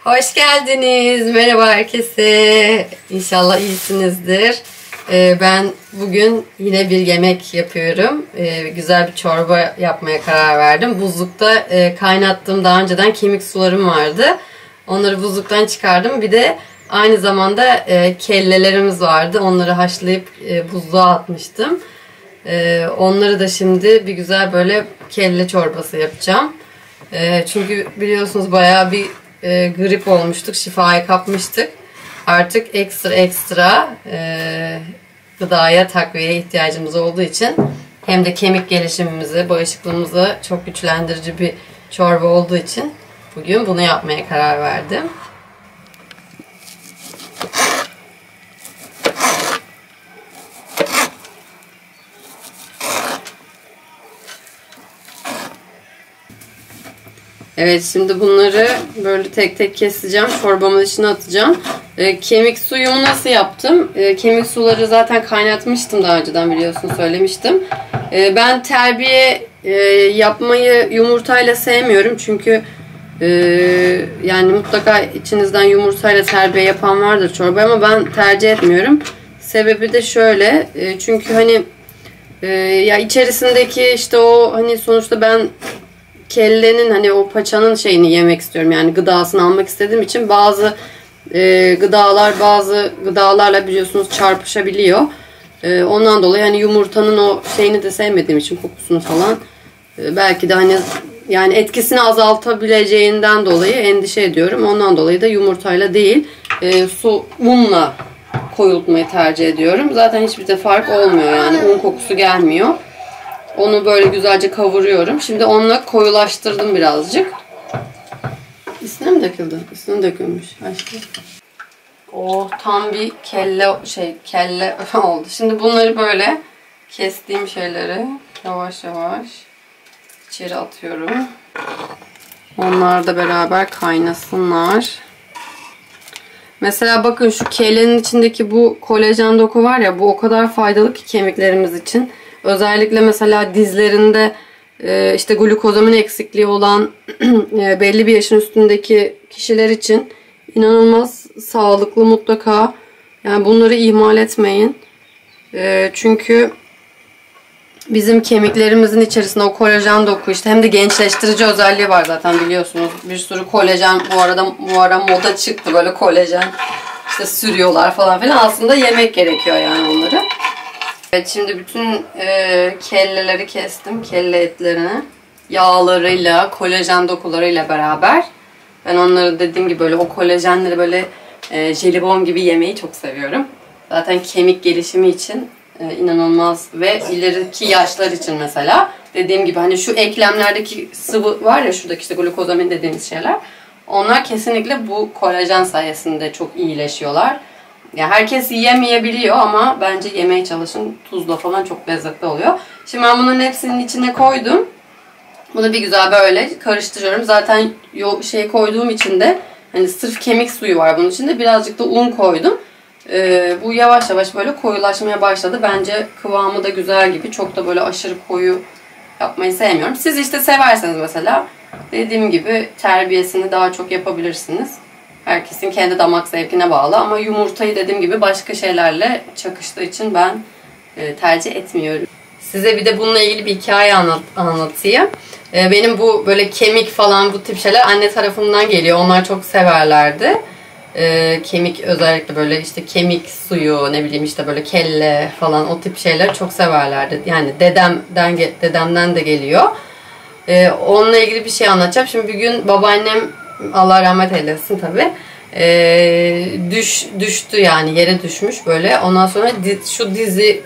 Hoş geldiniz. Merhaba herkese. İnşallah iyisinizdir. Ben bugün yine bir yemek yapıyorum. Güzel bir çorba yapmaya karar verdim. Buzlukta kaynattığım daha önceden kemik sularım vardı. Onları buzluktan çıkardım. Bir de aynı zamanda kellelerimiz vardı. Onları haşlayıp buzluğa atmıştım. Onları da şimdi bir güzel böyle kelle çorbası yapacağım. Çünkü biliyorsunuz bayağı bir grip olmuştuk, şifayı kapmıştık. Artık ekstra gıdaya, takviyeye ihtiyacımız olduğu için hem de kemik gelişimimizi, bağışıklığımızı çok güçlendirici bir çorba olduğu için bugün bunu yapmaya karar verdim. Evet, şimdi bunları böyle tek tek keseceğim. Çorbamın içine atacağım. Kemik suyumu nasıl yaptım? Kemik suları zaten kaynatmıştım daha önceden, biliyorsun, söylemiştim. Ben terbiye yapmayı yumurtayla sevmiyorum. Çünkü yani mutlaka içinizden yumurtayla terbiye yapan vardır çorba, ama ben tercih etmiyorum. Sebebi de şöyle. Çünkü hani ya içerisindeki işte o hani sonuçta ben kellenin hani o paçanın şeyini yemek istiyorum, yani gıdasını almak istediğim için bazı bazı gıdalarla biliyorsunuz çarpışabiliyor. Ondan dolayı hani yumurtanın o şeyini de sevmediğim için, kokusunu falan, belki de hani yani etkisini azaltabileceğinden dolayı endişe ediyorum. Ondan dolayı da yumurtayla değil unla koyultmayı tercih ediyorum. Zaten hiçbir de fark olmuyor, yani un kokusu gelmiyor. Onu böyle güzelce kavuruyorum. Şimdi onunla koyulaştırdım birazcık. Üstüne mi döküldü? Üstüne dökülmüş. Oh, tam bir kelle oldu. Şimdi bunları böyle kestiğim şeyleri yavaş yavaş içeri atıyorum. Onlar da beraber kaynasınlar. Mesela bakın, şu kellenin içindeki bu kolajen doku var ya, bu o kadar faydalı ki kemiklerimiz için. Özellikle mesela dizlerinde işte glukozamin eksikliği olan belli bir yaşın üstündeki kişiler için inanılmaz sağlıklı mutlaka. Yani bunları ihmal etmeyin. Çünkü bizim kemiklerimizin içerisinde o kolajen doku, işte hem de gençleştirici özelliği var zaten, biliyorsunuz. Bir sürü kolajen bu ara moda çıktı, böyle kolajen işte sürüyorlar falan filan. Aslında yemek gerekiyor yani onları. Evet, şimdi bütün kelleleri kestim. Kelle etlerini. Yağlarıyla, kolajen dokularıyla beraber. Ben onları dediğim gibi böyle o kolajenleri böyle jelibon gibi yemeyi çok seviyorum. Zaten kemik gelişimi için inanılmaz ve ileriki yaşlar için mesela. Dediğim gibi hani şu eklemlerdeki sıvı var ya, şuradaki işte glukozamin dediğimiz şeyler. Onlar kesinlikle bu kolajen sayesinde çok iyileşiyorlar. Ya herkes yiyemeyebiliyor ama bence yemeye çalışın. Tuzla falan çok lezzetli oluyor. Şimdi ben bunların hepsinin içine koydum. Bunu bir güzel böyle karıştırıyorum. Zaten koyduğum için de hani sırf kemik suyu var bunun içinde. Birazcık da un koydum. Bu yavaş yavaş böyle koyulaşmaya başladı. Bence kıvamı da güzel gibi. Çok da böyle aşırı koyu yapmayı sevmiyorum. Siz işte severseniz mesela dediğim gibi terbiyesini daha çok yapabilirsiniz. Herkesin kendi damak zevkine bağlı, ama yumurtayı dediğim gibi başka şeylerle çakıştığı için ben tercih etmiyorum. Size bir de bununla ilgili bir hikaye anlatayım. Benim bu böyle kemik falan, bu tip şeyler anne tarafından geliyor. Onlar çok severlerdi. Kemik, özellikle böyle işte kemik suyu, ne bileyim işte böyle kelle falan, o tip şeyler çok severlerdi. Yani dedemden de geliyor. Onunla ilgili bir şey anlatacağım. Şimdi bir gün babaannem, Allah rahmet eylesin tabi, düştü, yani yere düşmüş böyle. Ondan sonra şu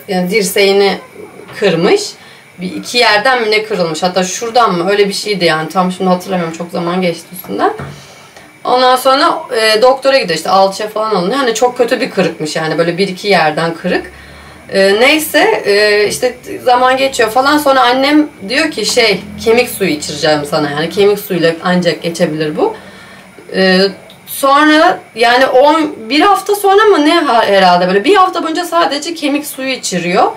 yani dirseğini kırmış. İki yerden mi ne kırılmış, hatta şuradan mı, öyle bir şeydi yani, tam şimdi hatırlamıyorum, çok zaman geçti üstünden. Ondan sonra doktora gidiyor, işte alçıya falan alınıyor. Hani çok kötü bir kırıkmış, yani böyle bir iki yerden kırık. Neyse işte zaman geçiyor falan, sonra annem diyor ki kemik suyu içireceğim sana, yani kemik suyuyla ancak geçebilir bu. Sonra yani bir hafta sonra mı ne, herhalde böyle bir hafta boyunca sadece kemik suyu içiriyor.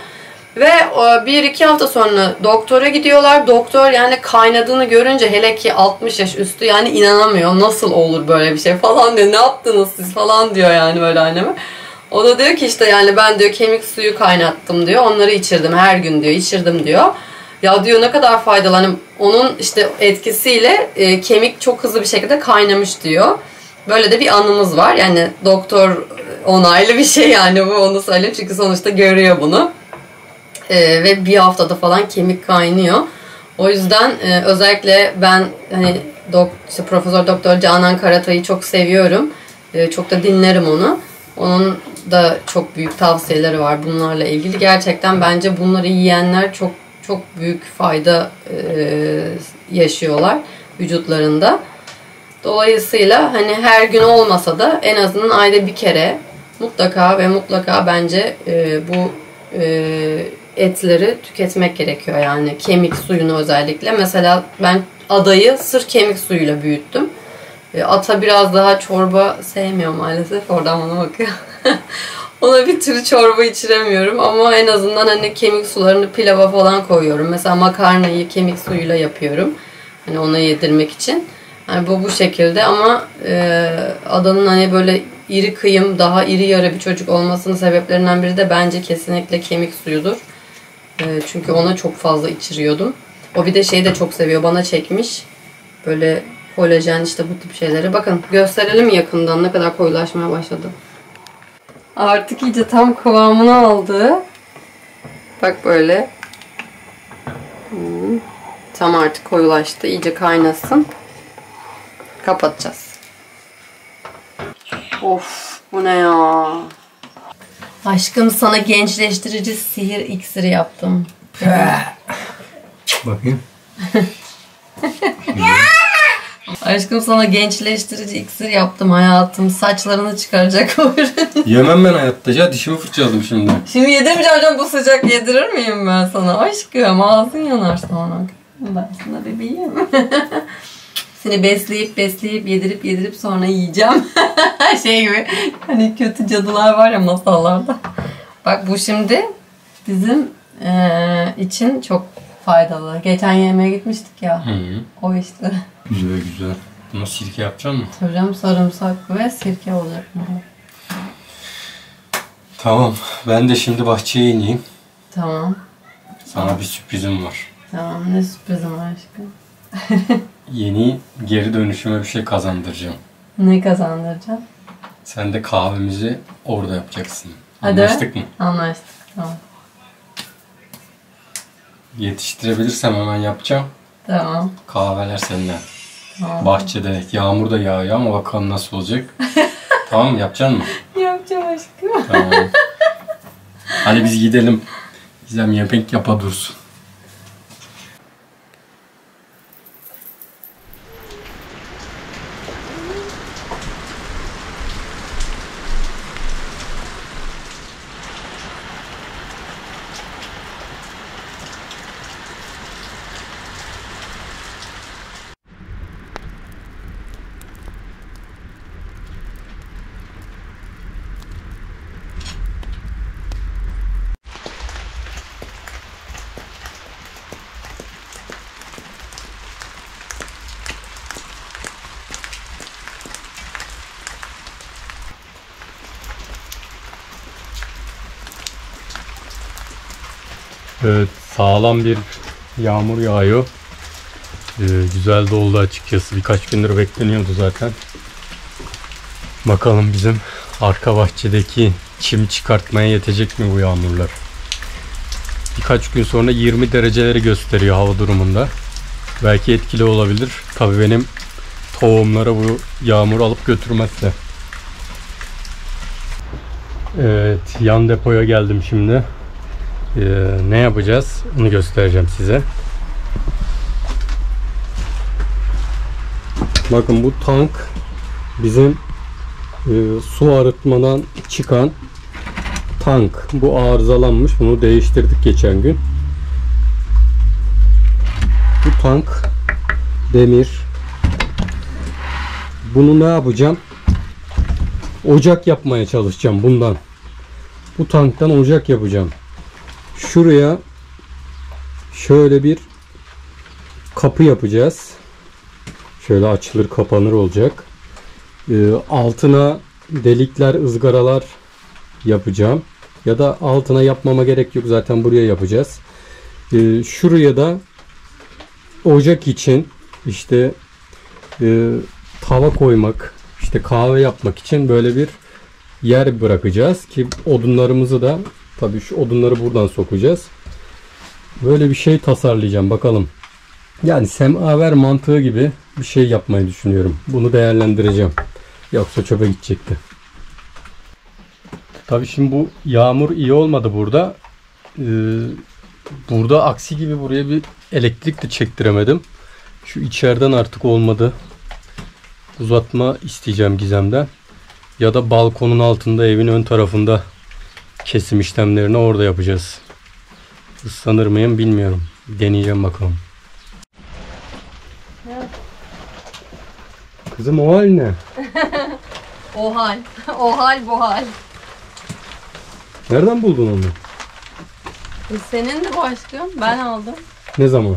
Ve 1-2 hafta sonra doktora gidiyorlar. Doktor yani kaynadığını görünce, hele ki 60 yaş üstü, yani inanamıyor. Nasıl olur böyle bir şey falan diyor. Ne yaptınız siz falan diyor yani böyle anneme. O da diyor ki işte yani ben diyor kemik suyu kaynattım diyor. Onları içirdim her gün diyor. İçirdim diyor. Ya diyor ne kadar faydalı. Hani onun işte etkisiyle kemik çok hızlı bir şekilde kaynamış diyor. Böyle de bir anımız var. Yani doktor onaylı bir şey yani bu, onu söyleyeyim. Çünkü sonuçta görüyor bunu. Ve bir haftada falan kemik kaynıyor. O yüzden özellikle ben hani işte Profesör Doktor Canan Karatay'ı çok seviyorum. Çok da dinlerim onu. Onun da çok büyük tavsiyeleri var bunlarla ilgili. Gerçekten bence bunları yiyenler çok çok büyük fayda yaşıyorlar vücutlarında. Dolayısıyla hani her gün olmasa da en azından ayda bir kere mutlaka ve mutlaka bence bu etleri tüketmek gerekiyor. Yani kemik suyunu özellikle. Mesela ben adayı sırf kemik suyuyla büyüttüm. Ata biraz daha çorba sevmiyor maalesef. Oradan bana bakıyor. Ona bir türlü çorba içiremiyorum ama en azından hani kemik sularını pilava falan koyuyorum. Mesela makarnayı kemik suyuyla yapıyorum. Hani ona yedirmek için. Yani bu şekilde ama adanın hani böyle iri kıyım, daha iri yarı bir çocuk olmasının sebeplerinden biri de bence kesinlikle kemik suyudur. Çünkü ona çok fazla içiriyordum. O bir de şeyi de çok seviyor. Bana çekmiş. Böyle kolajen işte bu tip şeyleri. Bakın gösterelim yakından ne kadar koyulaşmaya başladı. Artık iyice tam kıvamını aldı. Bak böyle. Tam artık koyulaştı. İyice kaynasın. Kapatacağız. Of bu ne ya? Aşkım sana gençleştirici sihir iksiri yaptım. Bakayım. Aşkım sana gençleştirici iksir yaptım hayatım. Saçlarını çıkaracak o ürün. Yemem ben hayatta ya. Dişimi fırçaladım şimdi. Şimdi yedirmeyeceğim hocam, bu sıcak yedirir miyim ben sana? Aşkım ağzın yanar sonra. Ben sana bebeğim. Seni besleyip yedirip sonra yiyeceğim. Şey gibi hani kötü cadılar var ya masallarda. Bak bu şimdi bizim için çok faydalı. Geçen yemeğe gitmiştik ya. O işte. Güzel. Buna sirke yapacaksın mı? Hocam sarımsak ve sirke olacak mı? Tamam. Ben de şimdi bahçeye ineyim. Tamam. Sana bir sürprizim var. Tamam. Ne sürprizim var aşkım? Yeni geri dönüşüme bir şey kazandıracağım. Ne kazandıracağım? Sen de kahvemizi orada yapacaksın. Hadi. Anlaştık mı? Anlaştık. Tamam. Yetiştirebilirsem hemen yapacağım. Tamam. Kahveler senden. Tamam. Bahçede yağmur da yağıyor ama bakalım nasıl olacak. Tamam mı? Yapacaksın mı? Yapacağım aşkım. Tamam. Hadi biz gidelim. Gizem yemek yapa dursun. Evet, sağlam bir yağmur yağıyor. Güzel de oldu açıkçası. Birkaç gündür bekleniyordu zaten. Bakalım bizim arka bahçedeki çim çıkartmaya yetecek mi bu yağmurlar? Birkaç gün sonra 20 dereceleri gösteriyor hava durumunda. Belki etkili olabilir. Tabii benim tohumlara bu yağmur alıp götürmezse. Evet, yan depoya geldim şimdi. Ne yapacağız? Onu göstereceğim size. Bakın bu tank bizim su arıtmadan çıkan tank. Bu arızalanmış. Bunu değiştirdik geçen gün. Bu tank demir. Bunu ne yapacağım? Ocak yapmaya çalışacağım bundan. Bu tanktan ocak yapacağım. Şuraya şöyle bir kapı yapacağız. Şöyle açılır kapanır olacak. Altına delikler, ızgaralar yapacağım. Ya da altına yapmama gerek yok. Zaten buraya yapacağız. Şuraya da ocak için işte tava koymak, işte kahve yapmak için böyle bir yer bırakacağız ki odunlarımızı da, tabii şu odunları buradan sokacağız. Böyle bir şey tasarlayacağım bakalım. Yani semaver mantığı gibi bir şey yapmayı düşünüyorum. Bunu değerlendireceğim. Yoksa çöpe gidecekti. Tabii şimdi bu yağmur iyi olmadı burada. Burada aksi gibi buraya bir elektrik de çektiremedim. Şu içeriden artık olmadı. Uzatma isteyeceğim Gizem'den. Ya da balkonun altında, evin ön tarafında kesim işlemlerini orada yapacağız. Islanır mıyım bilmiyorum. Deneyeceğim bakalım. Kızım o hal ne? O hal. O hal bu hal. Nereden buldun onu? Senin de bu aşkım. Ben aldım. Ne zaman?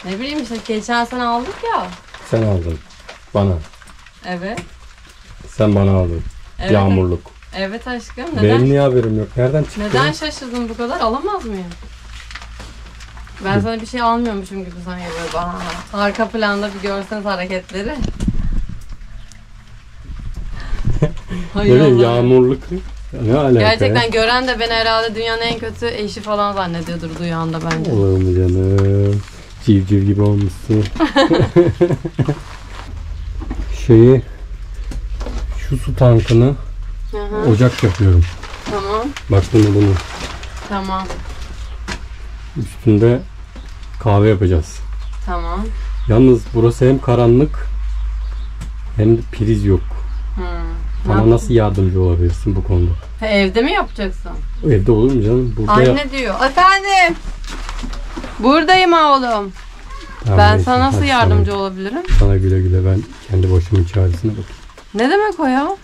Ne bileyim işte geçen sene aldık ya. Sen aldın. Bana. Evet. Sen bana aldın. Evet. Yağmurluk. Evet aşkım. Neden? Benim niye haberim yok? Nereden çıktı? Neden şaşırdın bu kadar? Alamaz mıyım? Ben sana bir şey almıyormuşum gibi sanki böyle bana. Arka planda bir görseniz hareketleri. Ne bileyim, yağmurluk. Ne alaka? Gerçekten gören de beni herhalde dünyanın en kötü eşi falan zannediyordur duyan da bence. Olur mu canım? Civciv gibi olmuşsun. Şu su tankını ocak yapıyorum. Tamam. Bak bunu. Tamam. Üstünde kahve yapacağız. Tamam. Yalnız burası hem karanlık hem de priz yok. Bana nasıl yardımcı olabilirsin bu konuda? Evde mi yapacaksın? Evde olur mu canım? Burada Anne diyor. Efendim. Buradayım oğlum. Tamam, ben neyse, sana nasıl hadi yardımcı olabilirim? Sana güle güle, ben kendi başımın çaresine bakayım. Ne demek o ya?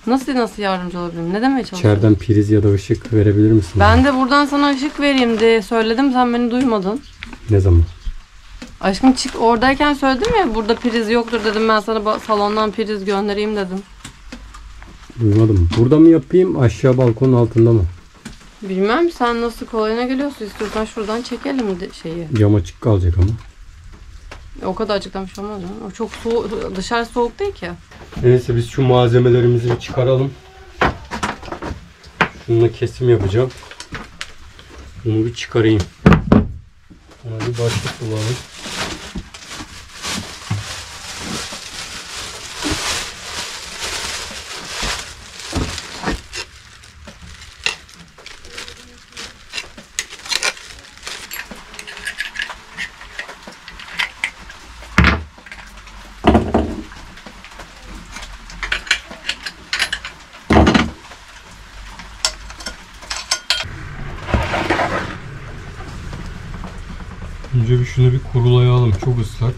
Nasıl yardımcı olabilirim? Ne demeye çalışıyorsun? İçeriden priz ya da ışık verebilir misin? Ben de buradan sana ışık vereyim diye söyledim, sen beni duymadın. Ne zaman? Aşkım çık, oradayken söyledim ya, burada priz yoktur dedim, ben sana salondan priz göndereyim dedim. Duymadım. Burada mı yapayım, aşağı balkonun altında mı? Bilmem, sen nasıl kolayına geliyorsun, istiyorsan şuradan çekelim şeyi. Cam açık kalacak ama. O kadar açıklamış olmaz mı? O çok soğuk, dışarı soğuk değil ki. Neyse biz şu malzemelerimizi bir çıkaralım. Şununla kesim yapacağım. Bunu bir çıkarayım. Ona bir başlık bulalım. Önce bir şunu bir kurulayalım. Çok ıslak.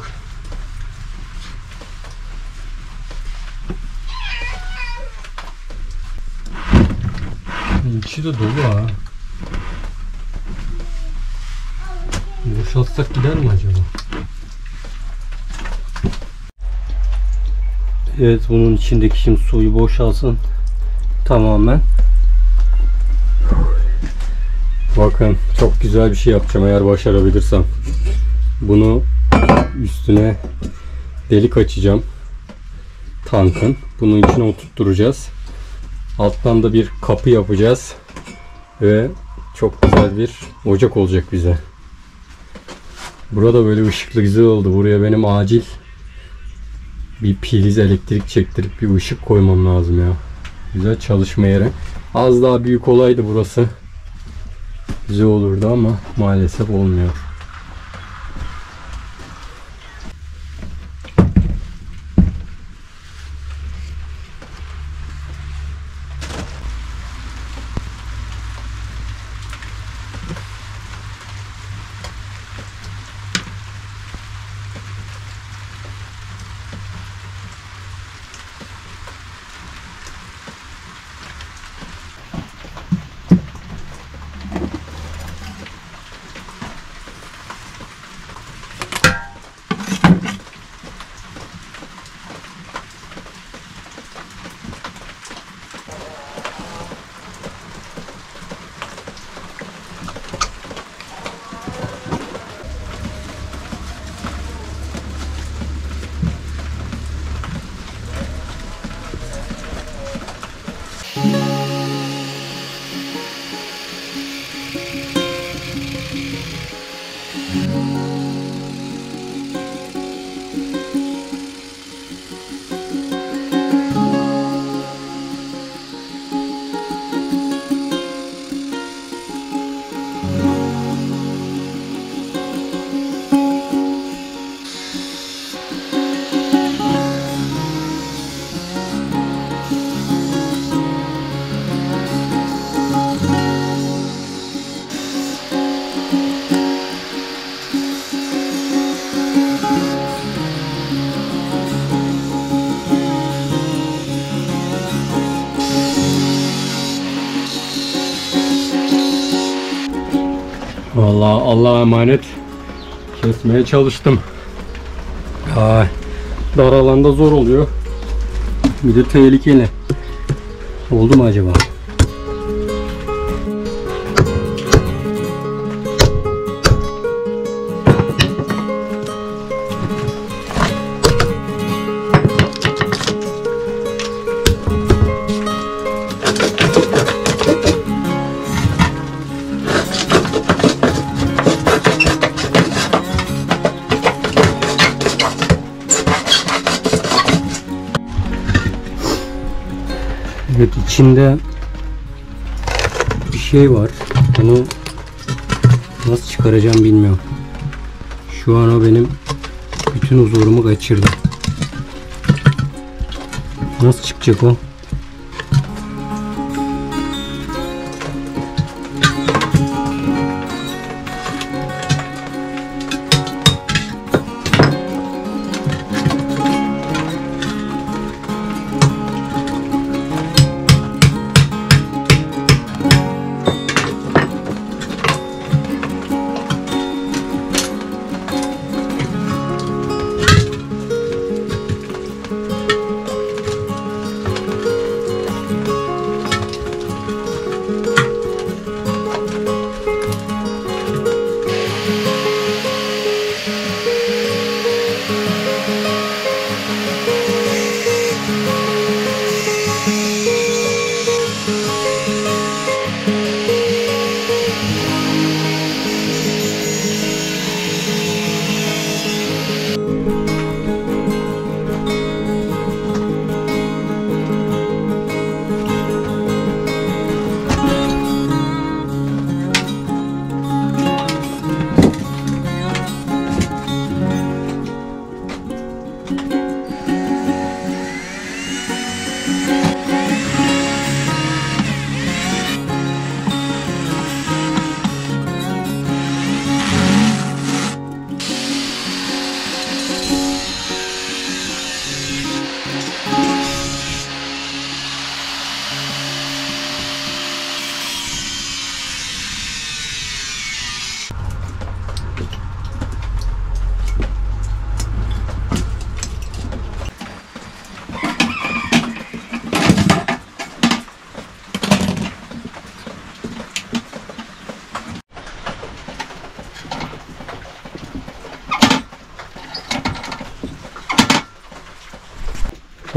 İçi de dolu ha. Boşaltsak gider mi acaba? Evet, bunun içindeki şimdi suyu boşalsın tamamen. Bakın çok güzel bir şey yapacağım eğer başarabilirsem. Bunu üstüne delik açacağım. Tankın. Bunun içine oturtturacağız. Alttan da bir kapı yapacağız. Ve çok güzel bir ocak olacak bize. Burada böyle ışıklı güzel oldu. Buraya benim acil bir priz elektrik çektirip bir ışık koymam lazım ya. Güzel çalışma yeri. Az daha büyük olaydı burası. Güzel olurdu ama maalesef olmuyor. Vallahi Allah'a emanet kesmeye çalıştım. Ay, dar alanda zor oluyor. Bir de tehlikeli. Oldu mu acaba? Evet, içinde bir şey var. Bunu nasıl çıkaracağım bilmiyorum. Şu an o benim bütün huzurumu kaçırdı. Nasıl çıkacak o?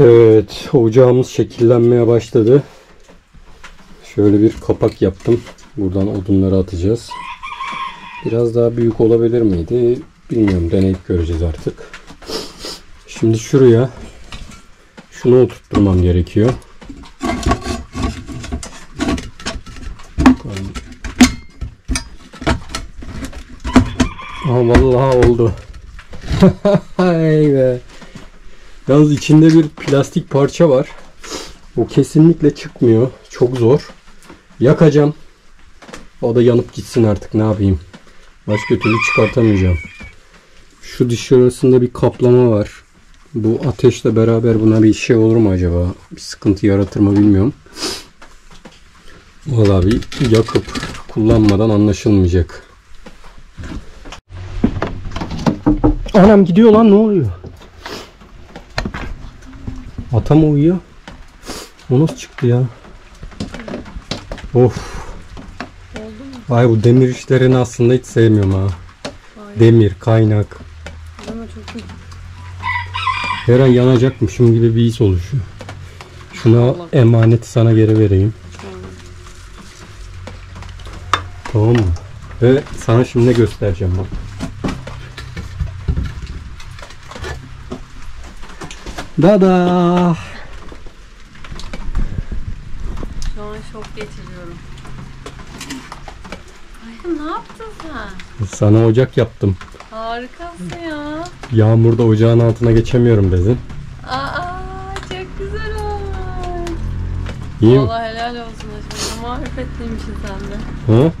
Evet, ocağımız şekillenmeye başladı. Şöyle bir kapak yaptım. Buradan odunları atacağız. Biraz daha büyük olabilir miydi? Bilmiyorum, deneyip göreceğiz artık. Şimdi şuraya şunu oturtturmam gerekiyor. Aha, vallahi oldu. Ay be. Yalnız içinde bir plastik parça var. O kesinlikle çıkmıyor. Çok zor. Yakacağım. O da yanıp gitsin artık, ne yapayım. Başka türlü çıkartamayacağım. Şu diş arasında bir kaplama var. Bu ateşle beraber buna bir şey olur mu acaba? Bir sıkıntı yaratır mı bilmiyorum. Vallahi bir yakıp kullanmadan anlaşılmayacak. Anam gidiyor lan, ne oluyor? Ata mı uyuyor? O nasıl çıktı ya? Of. Ay, bu demir işlerini aslında hiç sevmiyorum ha. Hayır. Demir, kaynak. Ama çok... Her an yanacakmışım gibi bir his oluşuyor. Şuna Allah. Emaneti sana geri vereyim. Tamam mı? Ve sana şimdi ne göstereceğim bak. Dada. Şu an şok geçiriyorum. Ay, ne yaptın sen? Sana ocak yaptım. Harikasın ya. Yağmurda ocağın altına geçemiyorum dedin. Aa, çok güzel olmuş. İyi Vallahi mi? Helal olsun aşkım. Marifetliymişsin sen de. Hı?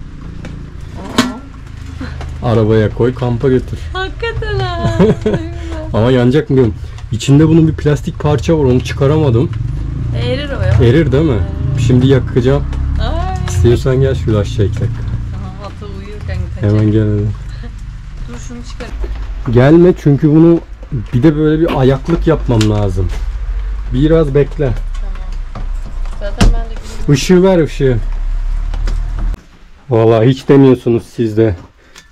Arabaya koy, kampa götür. Hakikaten ha. Ama yanacak mı bilmiyorum. İçinde bunun bir plastik parça var, onu çıkaramadım. Erir o ya. Erir değil mi? Erir. Şimdi yakacağım. Ay. İstiyorsan gel şöyle aşağı 2 dakika. Tamam, atı uyurken Hemen gel hadi. Dur şunu çıkar. Gelme çünkü bunu bir de böyle bir ayaklık yapmam lazım. Biraz bekle. Zaten ben de bilmiyorum. Işığı ver ışığı. Vallahi hiç demiyorsunuz siz de.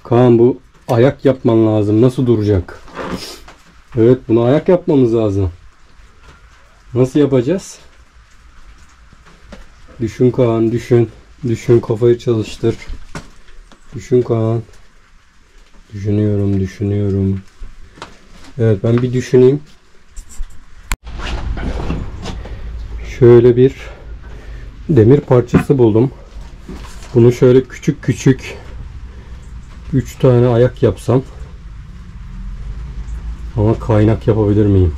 Kaan bu ayak yapman lazım. Nasıl duracak? Evet bunu ayak yapmamız lazım. Nasıl yapacağız? Düşün Kaan düşün. Düşün kafayı çalıştır. Düşün Kaan. Düşünüyorum. Evet ben bir düşüneyim. Şöyle bir demir parçası buldum. Bunu şöyle küçük 3 tane ayak yapsam. Ama kaynak yapabilir miyim?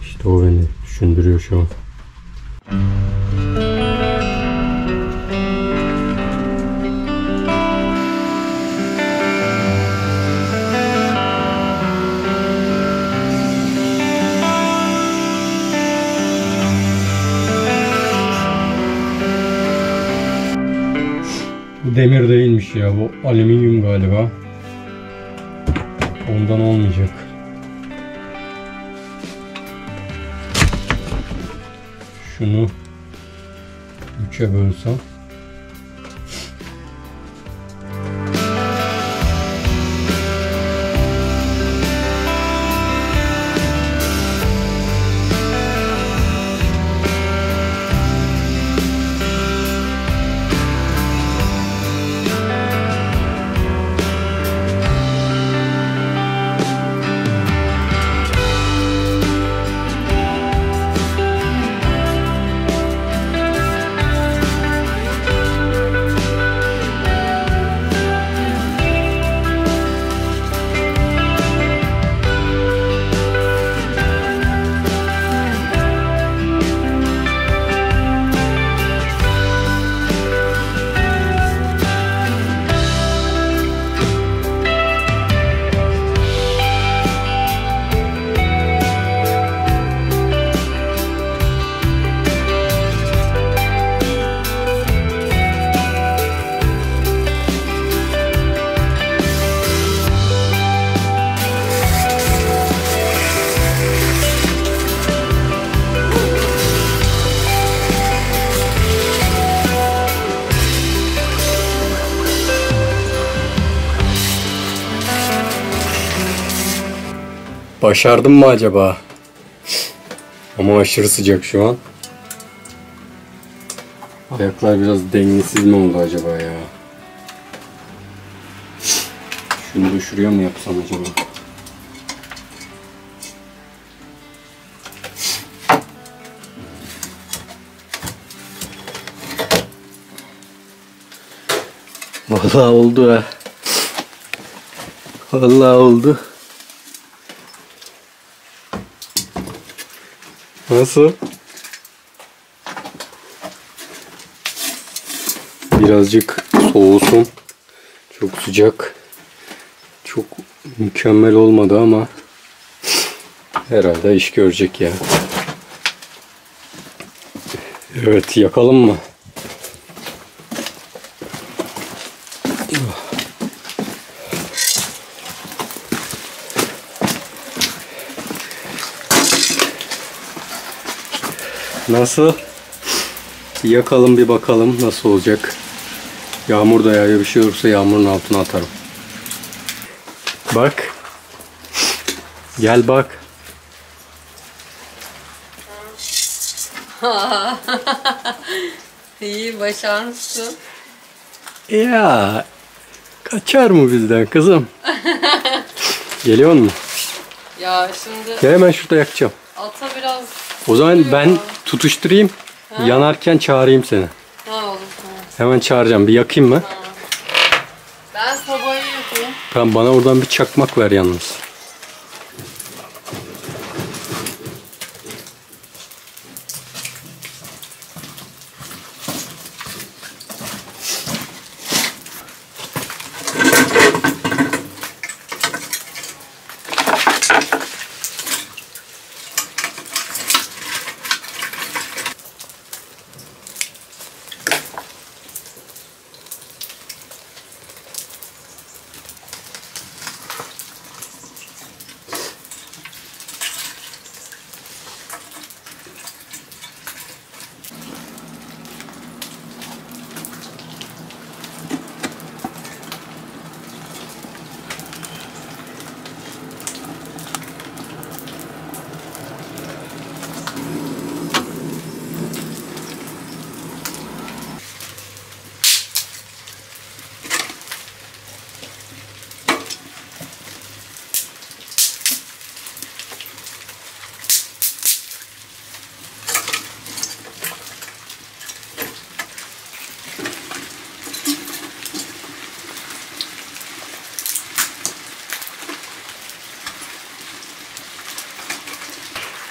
İşte o beni düşündürüyor şu an. Bu demir değilmiş ya. Bu alüminyum galiba. Ondan olmayacak. Şunu 3'e bölsem. Başardım mı acaba? Ama aşırı sıcak şu an. Ayaklar biraz dengesiz mi oldu acaba ya? Şunu da şuraya mı yapsam acaba? Vallahi oldu ha. Vallahi oldu. Nasıl? Birazcık soğusun. Çok sıcak. Çok mükemmel olmadı ama herhalde iş görecek ya. Evet, yakalım mı? Nasıl? Yakalım bir bakalım nasıl olacak. Yağmur da yağıyor, bir şey olursa yağmurun altına atarım. Bak. Gel bak. İyi başarmışsın. Ya kaçar mı bizden kızım? Geliyor mu? Ya şimdi Gel hemen şurada yakacağım. ata biraz... O zaman ben tutuşturayım. Ha? Yanarken çağırayım seni. Ha olur tamam. Hemen çağıracağım. Bir yakayım mı? Tamam. Ben sobayı yakayım. Tamam, bana oradan bir çakmak ver yalnız.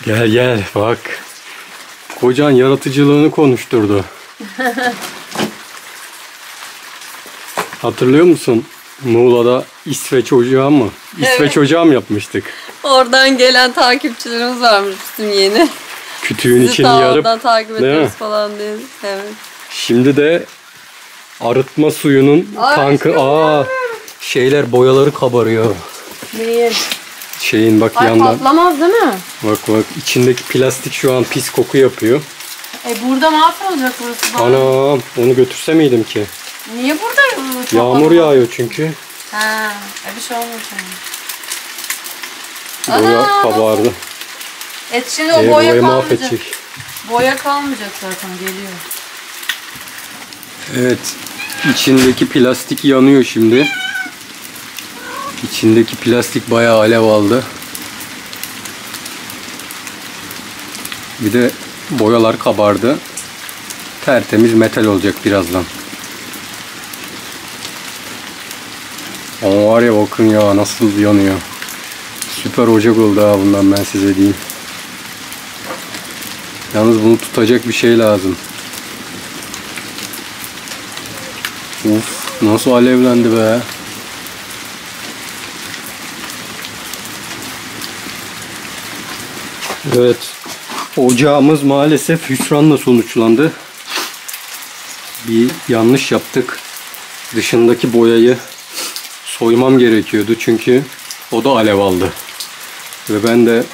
Gel gel bak. Kocan yaratıcılığını konuşturdu. Hatırlıyor musun? Muğla'da İsveç ocağı mı? İsveç ocağı mı yapmıştık? Oradan gelen takipçilerimiz varmış bizim yeni. Kütüğün içini yarıp. Takip ediyoruz falan diye. Evet. Şimdi de arıtma suyunun tankı. Şeyler boyaları kabarıyor. Değil. Şeyin bak Ay, yandan. patlamaz değil mi? Bak içindeki plastik şu an pis koku yapıyor. Burada mahvolacak burası. Anam onu götürse miydim ki? Niye burada? Yağmur yağıyor çünkü. Bir şey olmuş Boya kabardı. Şimdi o boya kalmayacak. Boya kalmayacak zaten, geliyor. Evet. İçindeki plastik yanıyor şimdi. İçindeki plastik bayağı alev aldı. Bir de boyalar kabardı. Tertemiz metal olacak birazdan. Ama var ya bakın ya nasıl yanıyor. Süper ocak oldu ha bundan ben size diyeyim. Yalnız bunu tutacak bir şey lazım. Uf nasıl alevlendi be. Evet. Ocağımız maalesef hüsranla sonuçlandı. Bir yanlış yaptık. Dışındaki boyayı soymam gerekiyordu çünkü o da alev aldı. Ve ben de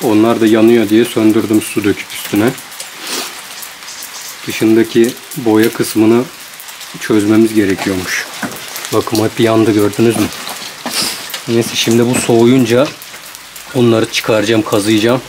onlar da yanıyor diye söndürdüm su döküp üstüne. Dışındaki boya kısmını çözmemiz gerekiyormuş. Bakın hep yandı, gördünüz mü? Neyse şimdi bu soğuyunca onları çıkaracağım, kazıyacağım.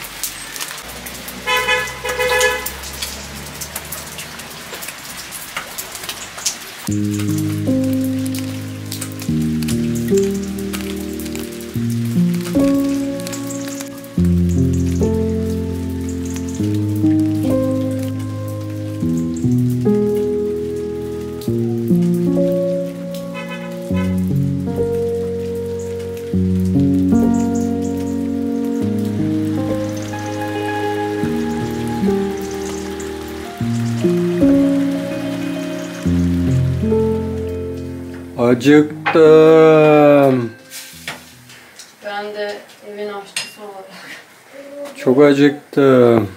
Acıktım. Ben de evin aşçısı olarak. Çok acıktım.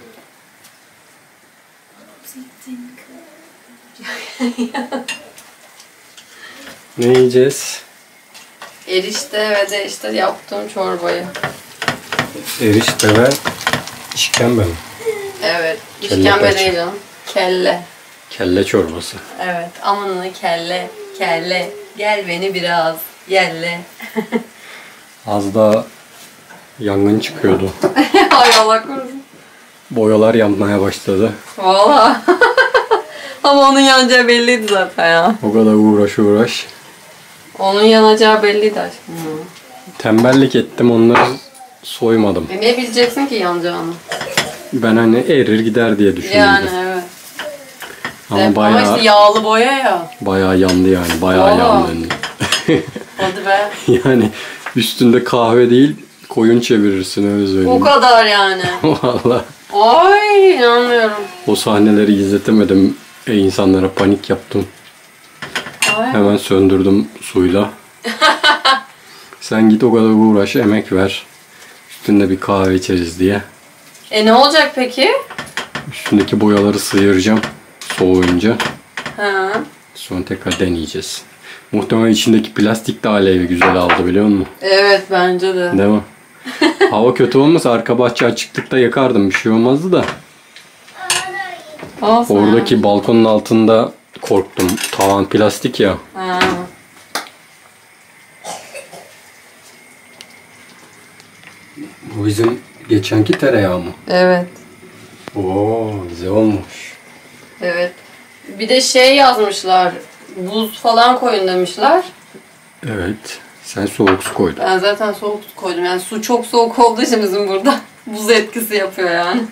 Ne yiyeceğiz? Erişte ve de işte yaptığım çorbayı. Erişte ve işkembe mi? Evet. Kelle İşkembe paça. değil canım. Kelle. Kelle çorbası. Evet. Amanını kelle. Kelle. Gel beni biraz. Yelle. Az daha yangın çıkıyordu. Ay Allah korusun. Boyalar yanmaya başladı. Valla. Ama onun yanacağı belliydi zaten ya. O kadar uğraş. Onun yanacağı belliydi aşkım. Tembellik ettim, onları soymadım. Ne bileceksin ki yanacağını? Ben hani erir gider diye düşündüm. Yani evet. Ama bayağı, ama işte yağlı boya ya. Bayağı yandı yani. Bayağı yandı. Hadi be. Yani üstünde kahve değil koyun çevirirsin, öyle söyleyeyim. O kadar yani. Vallahi. Ay inanmıyorum. O sahneleri izletemedim. İnsanlara panik yaptım. Ay. Hemen söndürdüm suyla. Sen git o kadar uğraş, emek ver. Üstünde bir kahve içeriz diye. Ne olacak peki? Üstündeki boyaları sıyıracağım soğuyunca. Ha. Sonra tekrar deneyeceğiz. Muhtemelen içindeki plastik de alevi güzel aldı, biliyor musun? Evet bence de. Değil mi? Hava kötü olmasa arka bahçe açıklıkta yakardım, bir şey olmazdı da. Olsun. Oradaki balkonun altında korktum. Tavan plastik ya. Ha. Bu bizim geçenki tereyağı mı? Evet. Oo, güzel olmuş. Evet. Bir de şey yazmışlar. Buz falan koyun demişler. Evet. Sen soğuk su koydun. Ben zaten soğuk su koydum. Yani su çok soğuk olduğu için bizim burada buz etkisi yapıyor yani.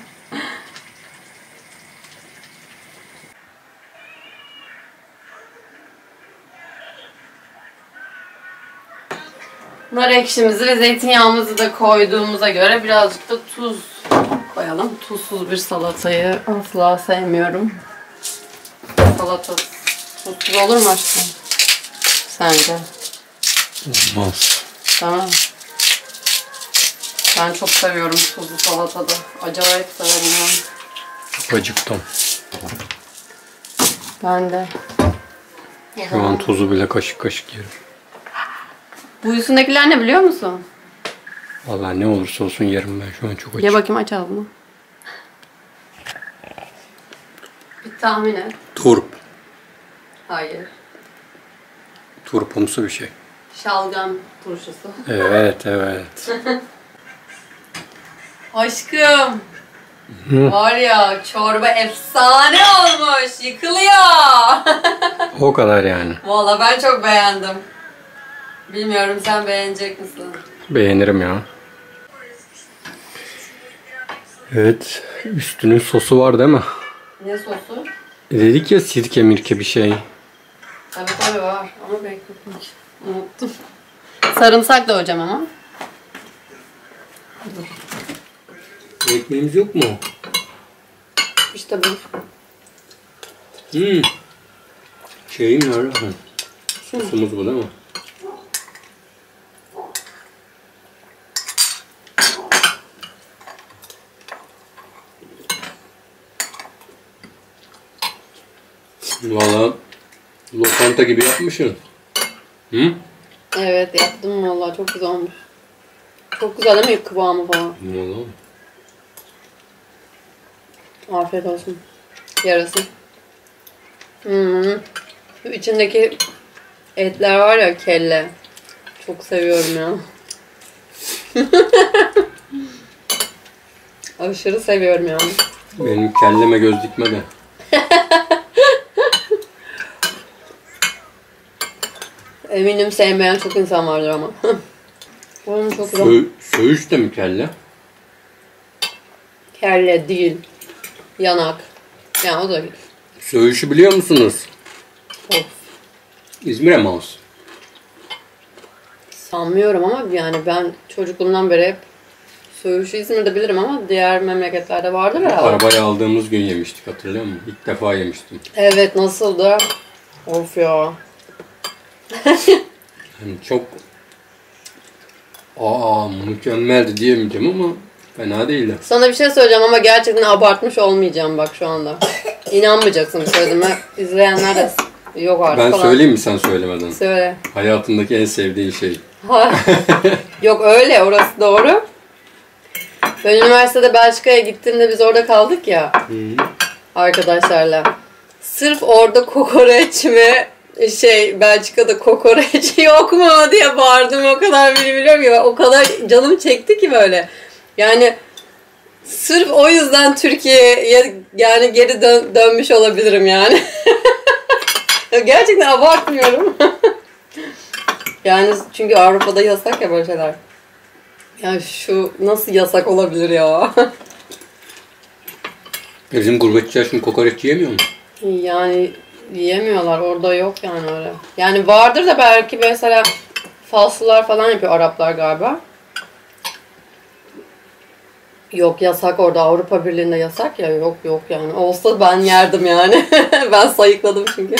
Nar ekşimizi ve zeytinyağımızı da koyduğumuza göre birazcık da tuz koyalım. Tuzsuz bir salatayı asla sevmiyorum. Salata tuzsuz olur mu aşkım? Sence? Olmaz. Tamam. Ben çok seviyorum tuzlu salatada. Acayip severim yani. Çok acıktım. Ben de. Şu an tuzu bile kaşık kaşık yerim. Bu üstündekiler ne biliyor musun? Vallahi ne olursa olsun yerim ben. Şu an çok Ya açım. bakayım, aç ağzını. Bir tahmin et. Turp. Hayır. Turpumsu bir şey. Şalgam turşusu. Evet, evet. Aşkım. Var ya, çorba efsane olmuş. Yıkılıyor. O kadar yani. Vallahi ben çok beğendim. Bilmiyorum, sen beğenecek misin? Beğenirim ya. Evet. Üstünün sosu var değil mi? Ne sosu? Dedik ya sirke mirke bir şey. Tabii var ama bekletmiş. Unuttum. Sarımsak da hocam ama. Ekmeğimiz yok mu? İşte bu. Şeyim nerede? Sosumuz bu değil mi? Valla lokanta gibi yapmışsın. Hı? Evet, yaptım vallahi, çok güzel olmuş. Çok güzel değil mi kıvamı falan? Valla. Afiyet olsun. Yarası. Şu içindeki etler var ya, kelle. Çok seviyorum ya. Aşırı seviyorum yani. Benim kelleme göz dikme de. Eminim sevmeyen çok insan vardır ama. Oğlum çok güzel. Söğüş de mi kelle? Kelle değil. Yanak. Yani o da Söğüşü biliyor musunuz? of. İzmir'e mi olsun? Sanmıyorum ama yani ben çocukluğumdan beri hep söğüşü İzmir'de bilirim ama diğer memleketlerde vardır herhalde. Arabayı aldığımız gün yemiştik, hatırlıyor musun? İlk defa yemiştim. Evet, nasıldı? Of ya. Yani çok mükemmeldi diyemeyeceğim ama fena değildi. Sana bir şey söyleyeceğim ama gerçekten abartmış olmayacağım bak şu anda. İnanmayacaksın söylediğime. İzleyenler de yok artık Ben falan. söyleyeyim mi sen söylemeden? Söyle. Hayatındaki en sevdiğin şey. Yok öyle, orası doğru. Ben üniversitede Belçika'ya gittiğimde biz orada kaldık ya. Arkadaşlarla. Sırf orada kokoreç ve Belçika'da kokoreç yok mu diye bağırdım, o kadar biliyorum ki. O kadar canım çekti ki böyle. Yani sırf o yüzden Türkiye'ye yani geri dönmüş olabilirim yani. Gerçekten abartmıyorum. Yani çünkü Avrupa'da yasak ya böyle şeyler. Ya şu nasıl yasak olabilir ya? Bizim gurbetçiler şimdi kokoreç yiyemiyor mu? Yani yiyemiyorlar. Orada yok yani öyle. Yani vardır da belki mesela Faslılar falan yapıyor, Araplar galiba. Yok, yasak orada. Avrupa Birliği'nde yasak ya. Yok yani. Olsa ben yerdim yani. Ben sayıkladım çünkü.